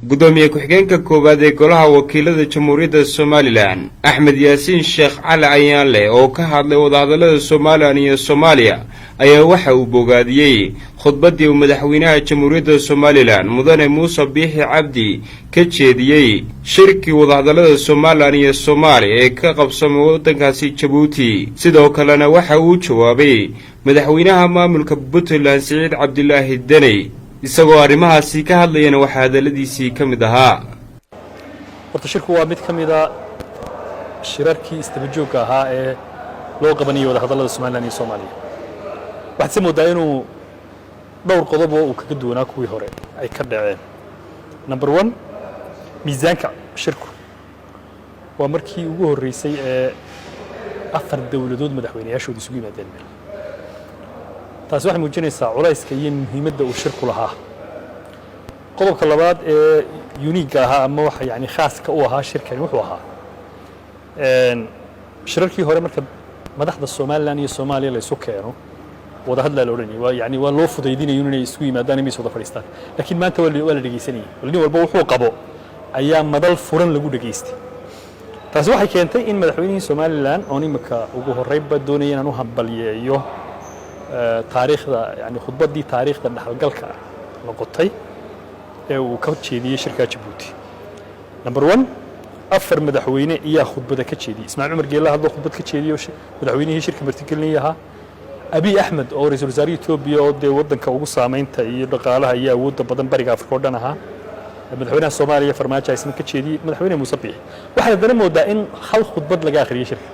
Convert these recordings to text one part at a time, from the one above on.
gudoomiye ku-xigeenka koowaad ee golaha wakiilada jamhuuriyadda somalilan axmed yaasiin sheekh cali cayaanle oo ka hadlay wadahadallada somalilan iyo soomaaliya ayaa waxa uu bogaadiyey khudbaddii uu madaxweynaha jamhuuriyadda somalilan mudane muuse biixi cabdi ka jeediyey shirkii wadahadallada somalilan iyo soomaaliya ee ka qabsamay waddankaasi jabuuti sidoo kalena waxa uu jawaabay madaxweynaha maamulka puntland siciid cabdilaahi deni isagoo arrimahaasi ka hadlayana waxaa hadalladiisii ka mid ahaa horta shirku waa mid ka mid a shirarkii isdabajoogka ahaa ee loo qabanayay wadahadallada somalilan iyo soomaaliya waxaad se moodaa inuu dhowr qodob oo uu kaga duwanaa kuwii hore ay ka dhaceen number one miisaanka shirku waa markii ugu horreysay ee 4 dawladood madaxweynayaashooda isugu yimaadeen taasi waxay muujinaysaa culayska iyo muhiimadda uu shirku lahaa qodobka labaad ee unique ahaa ama waxa yani khaaska u ahaa shirkani wuxuu ahaa shirarkii hore marka madaxda Soomaaliland iyo Soomaaliya la isu keeno wada hadla la oranayay waa yani waa loo fudaydinayo inay isku yimaadaan miis wada fadhiistaan laakiin maanta waa la dhageysanayay nin walba wuxuu qabo ayaa madal furan lagu dhageystay taasi waxay keentay in madaxweynihii Soomaaliland oo imika ugu horreeyba doonayay inuu hambalyeeyo taariikhda yani khudbadii taariikhda dhaxalgalka noqotay ee uu ka jeediyay shirka Djibouti number 1 afar madaxweyne iyo khudbada ka jeediyay Ismaaciil Umar Geela hadoo khudbad ka jeediyo madaxweynihii shirka martigelinaya Abiy Ahmed oo ra'iisul wasaare Itoobiya oo de wadanka ugu saameynta iyo dhaqaalaha iyo awoodda badan bariga Afrika oo dhan ahaa madaxweynaha Soomaaliya farmaajo aysan ka jeediyay madaxweyne Muuse Biixi waxa la moodaa in hal khudbad laga akhriyay shirka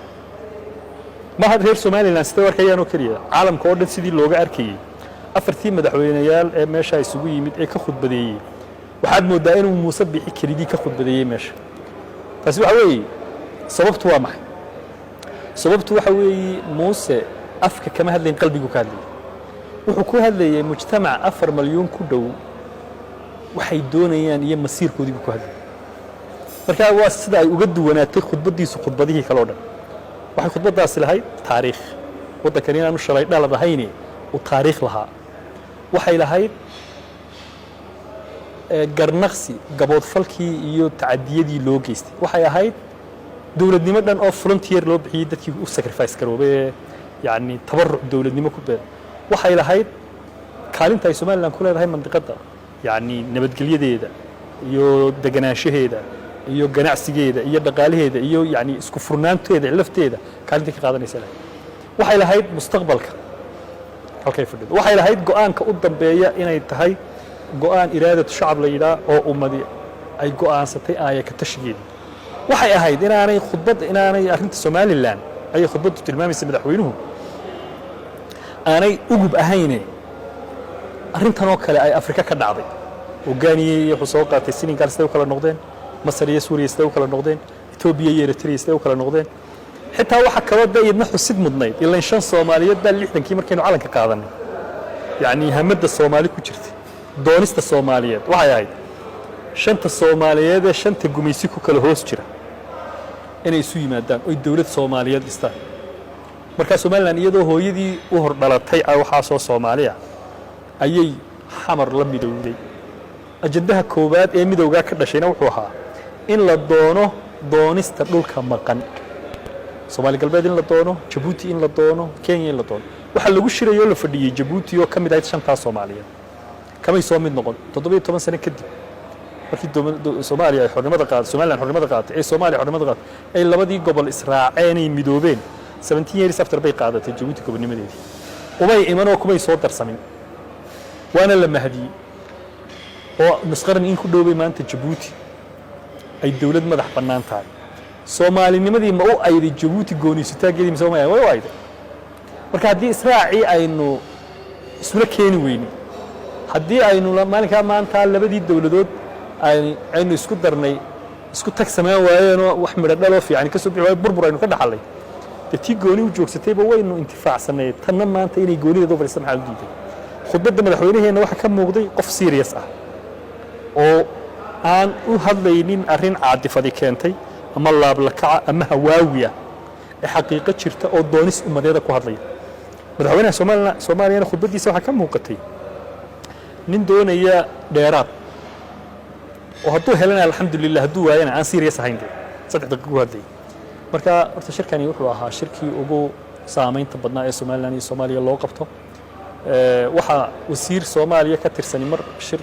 ما هذا غير سوماليلاند استوى كيانو كريا عالم كودن سيدي لوغا أركي أفرتي مدحوينيال ماشا يسوي يمد كخد بديي وحد مودا إنه موسى بيحي كريدي كخد بديي ماشا فسوي حوي صوبت وامح صوبت وحوي موسى أفك كما هذا قلبي وكادي وحكو هذا مجتمع 4 مليون كدو وحيدونيان يم مسير كودي وكادي marka waa sida ay uga duwanaatay khudbadiisu khudbadihii kala dhan waxay khudbadaasi lahayd taariikh waddankan inaanu shalay dhaladahayn oo taariikh lahaa waxay lahayd garnaqsi gabood falkii iyo tacadiyadii loo geystay waxay ahayd dawladnimo dhan oo frontier loo bixiyay dadkii u sacrifice garoobay yani tabarruc dawladnimo ku beer waxay lahayd kaalinta ay Soomaaliland ku leedahay mandiqada yani nabadgelyadeeda iyo deganaanshaheeda iyo ganacsigeeda iyo dhaqaalaheeda iyo yani isku furnaanteeda lafteeda kaalinta ka qaadanaysa waxay lahayd mustaqbalka halkay fadhido waxay lahayd go'aanka u dambeeya inay tahay go'aan iraadada shacab la yiraahdo oo ummadi ay go'aansatay aaya ka tashigeeda waxay ahayd inaanay arrinta Soomaaliland ay khudbad tilmaamaysa madaxweynuhu aanay ugub ahayn arrintan oo kale ay Afrika ka dhacday hogaaniyay wuxuu soo qaatay Senegal sidoo kale noqdeen مصر iyo Suuriya sidoo kale noqdeen Itoobiya iyo Eritrea sidoo kale noqdeen xitaa waxa kala dayidna xusid mudnayd ilaa shan Soomaaliyeed baa 60kii markaynu calanka qaadanay yani hamada Soomaali ku jirtay doonista Soomaaliyeed waxay ahayd shanta Soomaaliyeed ee shanta gumeysi ku kala hoos jira inay isu yimaadaan oo dawlad Soomaaliyeed dhistaan marka Soomaaliland iyadoo hooyadii u hor dhalatay waxa soo Soomaaliya ayay xamar la midowday ajandaha koowaad ee midowga ka dhashayna wuxuu ahaa in la doono doonista dhulka maqan Soomaali galbeed in la doono Djibouti in la doono Kenya in la doono waxa lagu shirayo la fadhiyay Djibouti oo kamid ah shanta Soomaaliyeed kamay soo mid noqon 17 sano kadib markii Soomaaliya ay xornimada qaaday Soomaaliland xornimada qaaday ee Soomaaliya xornimada qaaday ay labadii gobol Israaciil ay midoobeen 17 years after bay qaadatay Djibouti gobonnimadeedii umay imanoo kumay soo darsamin waana la mahdiyay oo nusqaran in ku dhoobay maanta Djibouti ay dawlad madax bannaan tahay Soomaalinimadii ma u ayday Djibouti gooniisitaageedii ma Soomaaliya way ayday marka haddii Israaciil aynu isla keeni weyni haddii aynu maalinka maanta labadii dawladood aynu isku darnay isku tag sameeyay waayeen wax midho dhalo fiican ka soo bixi burbur aynu ka dhaxalay tii gooni u joogsatayba waynu intifaacsanay tan maanta inay goonideedu fariisan maxaa u diiday khudbadda madaxweynaheena waxa ka muuqday qof serious ah oo aan u hadlaynin arrin caadifadi keentay ama laab la kaca ama hawaawiya ee xaqiiqo jirta oo doonis ummadeeda ku hadlay madaxweynaha Soomaaliya khudbadiisa waxa ka muuqatay nin doonaya dheeraad وهدو هلنا الحمد لله هدو ويانا عن سيريس هاين دي صدق دقيقة هذي مركا ورت شركة يوحوها شركة أبو سامين تبضنا سوماليا سوماليا لو قبته وحا وسير سوماليا كتر سنة مر شر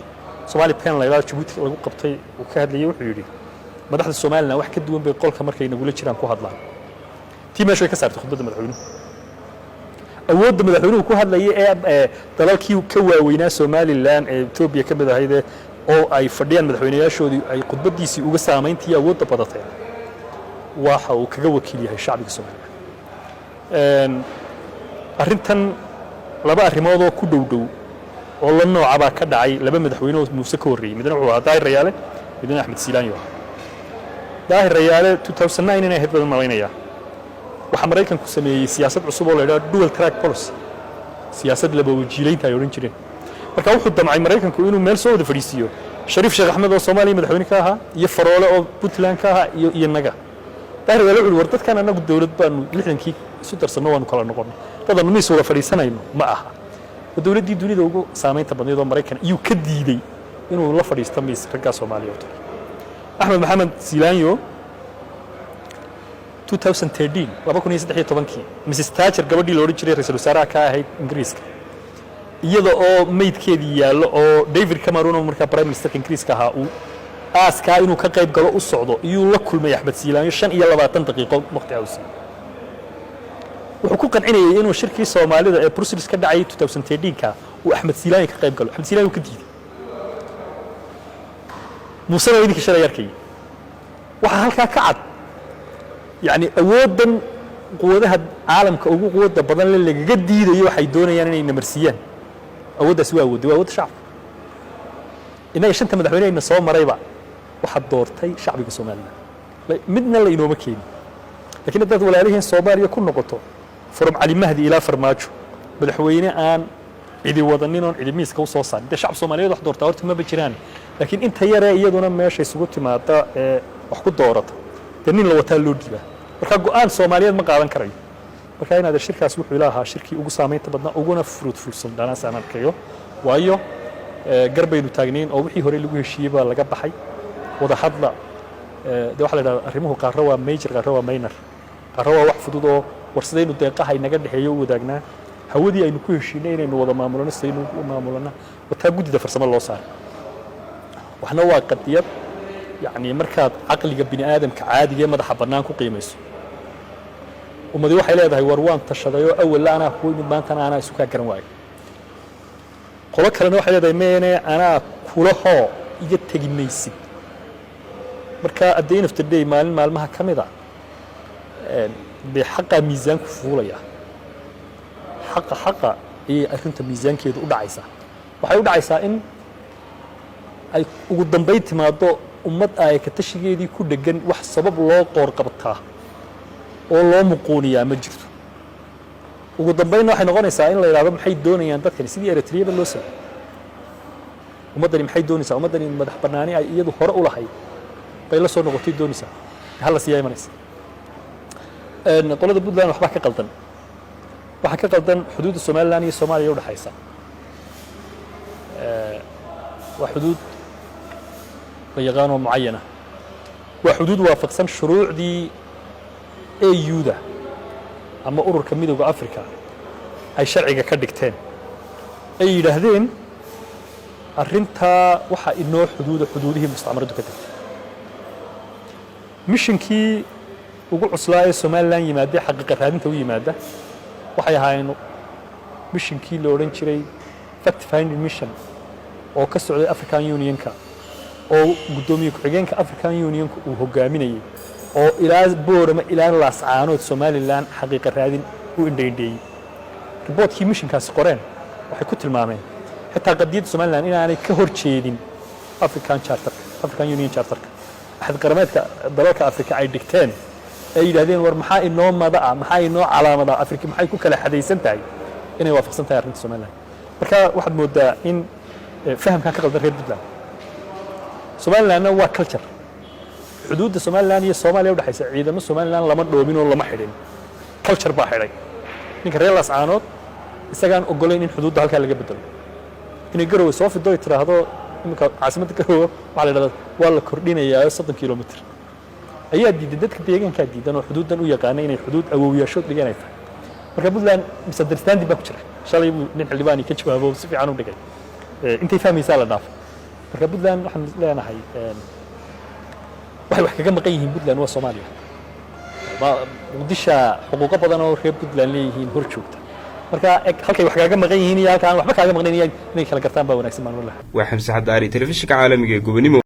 سومالي بكان لا يلا جبوتي لو قبتي وكهد لي وحيري مدحت السومالنا واحد كدوين بيقول كمركا ينقول شيران كو هادلان تي ماشي كسرت خطبة مدحونه أود مدحونه كو هادلي دلالكي كواوينا سوماليلاند إثيوبيا كمد هيدا oo ay fadhiyaan madaxweynayaashoodii ay khudbadiisii uga saameyntii awoodda badatay waxa uu kaga wakiil yahay shacbiga Soomaaliyeed arrintan laba arrimood oo ku dhow oo la noocaba ka dhacay laba madaxweyne oo Muuse ka horreeyay midna wuxuu ahaa Daahir Rayaale midna Axmed Siilaanyo Daahir Rayaale 2009 inay ahayd badan malaynaya waxa Mareykanku sameeyay siyaasad cusub oo la yiraahdo dual track policy siyaasad laba wajiileynta ay oran jireen marka wuxuu damcay Mareykanku inuu meel soo wada fadhiisiyo Shariif Sheekh Axmed oo Soomaaliya madaxweyne ka ahaa iyo Faroole oo Puntland ka ahaa iyo naga Daahir Rayaale wuxuu wartadkan anagu dawlad baan 60kii isu darsano waan kala noqonay dadana miis wada fadhiisanayno ma aha dawladdii dunida ugu saameynta badneed oo Mareykan iyo ka diiday inuu la fadhiisto miis ragga Soomaaliyeed Axmed Maxamed Siilaanyo 2013 Mrs Thatcher gabadhii loo jiray ra'iisul wasaaraha ka ahayd Ingiriiska iyada oo meydkeedii yaalo oo David Cameron oo markaa prime minister Ingiriiska ahaa uu aaska inuu ka qayb galo u socdo iyo la kulmay Axmed Siilaanyo 25 daqiiqo waqti awsi wuxuu ku qancinayay inuu shirkii Soomaalida ee Brussels ka dhacay 2013 ka uu Axmed Siilaanyo ka qayb galo Axmed Siilaanyo ka diiday Muuse idinka shalay arkay waxa halka ka cad yani awoodan quwadaha caalamka ugu quwada badan laga diidayo waxay doonayaan inay namarsiiyaan awooddaas waa awood shacab inaga shanta madaxweyne soo marayba waxa doortay shacbiga Soomaaliya midna la inooma keenin laakiin dad walaalihiin Soomaaliya ku noqoto from Ali Mahdi ila Farmaajo madaxweyne aan cidi wadanin oo cidi miiska u soo saaray shacab Soomaaliyeed wax doortaa horta ma jiraan laakiin inta yare iyaduna meesha isugu timaada wax ku doorata nin la wataa loo dhiibaa marka go'aan Soomaaliyeed ma qaadan karayo marka inaad shirkaas wuxuu ilaaha shirkii ugu saameynta badnaa uguna fruitfulsan danaas aan arkayo waayo garbaynu taagnayn oo wixii hore lagu heshiiyay baa laga baxay wada hadla waxa la yiraahdaa arrimuhu qaarro waa major qaarro waa minor qaarro waa wax fudud oo warsadaynu deeqaha inaga dhaxeeyo wadaagnaa hawadii aynu ku heshiinay inaynu wada maamulano saynu u maamulana wata gudida farsamo loo saaray waxna waa qadiyad يعني markaad aqliga bini aadamka caadiga ee madaxa banaan ku qiimayso ummadii waxay leedahay war waan tashadayo awal ana ku maanta ana isu ka garan waay qolo kalena waxay leedahay meene ana kulaho iga tagimaysid marka adeyn of the day maalmaha kamida بحق ميزان كفوليا حق إيه أنت ميزان كده ودعيسة وحيود عيسى إن أي قدام بيت ما ضو أمد أي كتشجي دي كل جن واحد سبب الله قار قبضها والله مقونية مجرد وقدام بين واحد نغني سائل لا يلعب محيد دوني يعني تذكر سيدي إريتريا باللوسة ومدني محيد دوني سا ومدني مدح برناني يده هراء ولا حي بيلسون نغطي دوني سا هلا سياي منيس قولة بودلان وحبا كقلدن وحا كقلدن حدود الصومالية الصومالية ولا حيسا وحدود بيغانو معينة وحدود وافقسن شروع دي AU ده أما أورور كميدو أفريقيا أي شرعي كدكتين أي لهذين أرنتها وحا إنه حدوده مستعمرة كدكتين مشن كي وقول عصلاء الصوماليين يمادة حقيقة هذين توي يمادة وحي هاينو مشن كي لورنشري فاكت فايند ميشن أو كسر أفريكان يونيون كا أو قدومي كحجين كأفريكان يونيون وهجاميني أو إلى بورما إلى لاسعانو الصوماليين حقيقة هذين وإندي ربوت كي مشن كاس قرين وحي كتر مامين حتى قديد الصوماليين إن أنا كهورتشيدين أفريكان شارتر أفريكان يونيون شارتر أحد قرامات دلالك أفريقيا أي دكتين أي هذين ور محاي النوم ما بقى محاي النوع على مدى أفريقيا محاي كل حديث انتهي إنه وافق سنتهي أرنت الصوماليين بركا واحد مدة إن فهم كان كقدر غير بدلا الصوماليين هو كلتشر حدود الصوماليين هي الصومالية وده حيس عيدا من الصوماليين لما دومين ولا ما حدين كلتشر باحري إنك ريلاس عانود استجان أقولين إن حدود ده هالكلام بدلا إن يجروا يصوف الدو ترى هذا iminka caasimadda Garowe waxaa la yidhahdaa waa la kordhinayaa 30 kilomitir ayaa diiday dadka deegaanka diidan oo xuduudan u yaqaanay inay xuduud awoowiyaashood dhiganay tahay marka Puntland misunderstanding baa ku jira shalay nin xildhibaani ka jawaabo si fiican u dhigay intay fahmaysaa la dhaaf marka Puntland waxaan leenahay waxay wax kaga maqan yihiin Puntland waa Soomaaliya muqdisho xuquuq badan oo reer Puntland leeyihiin hor joogta marka halkay wax kaga maqan yihiin iyo halkaan waxba kaga maqan yihiin inay kala gartaan baa wanaagsan baan walaal waa Xamse Xadaari telefishinka caalamiga ee Gobonimo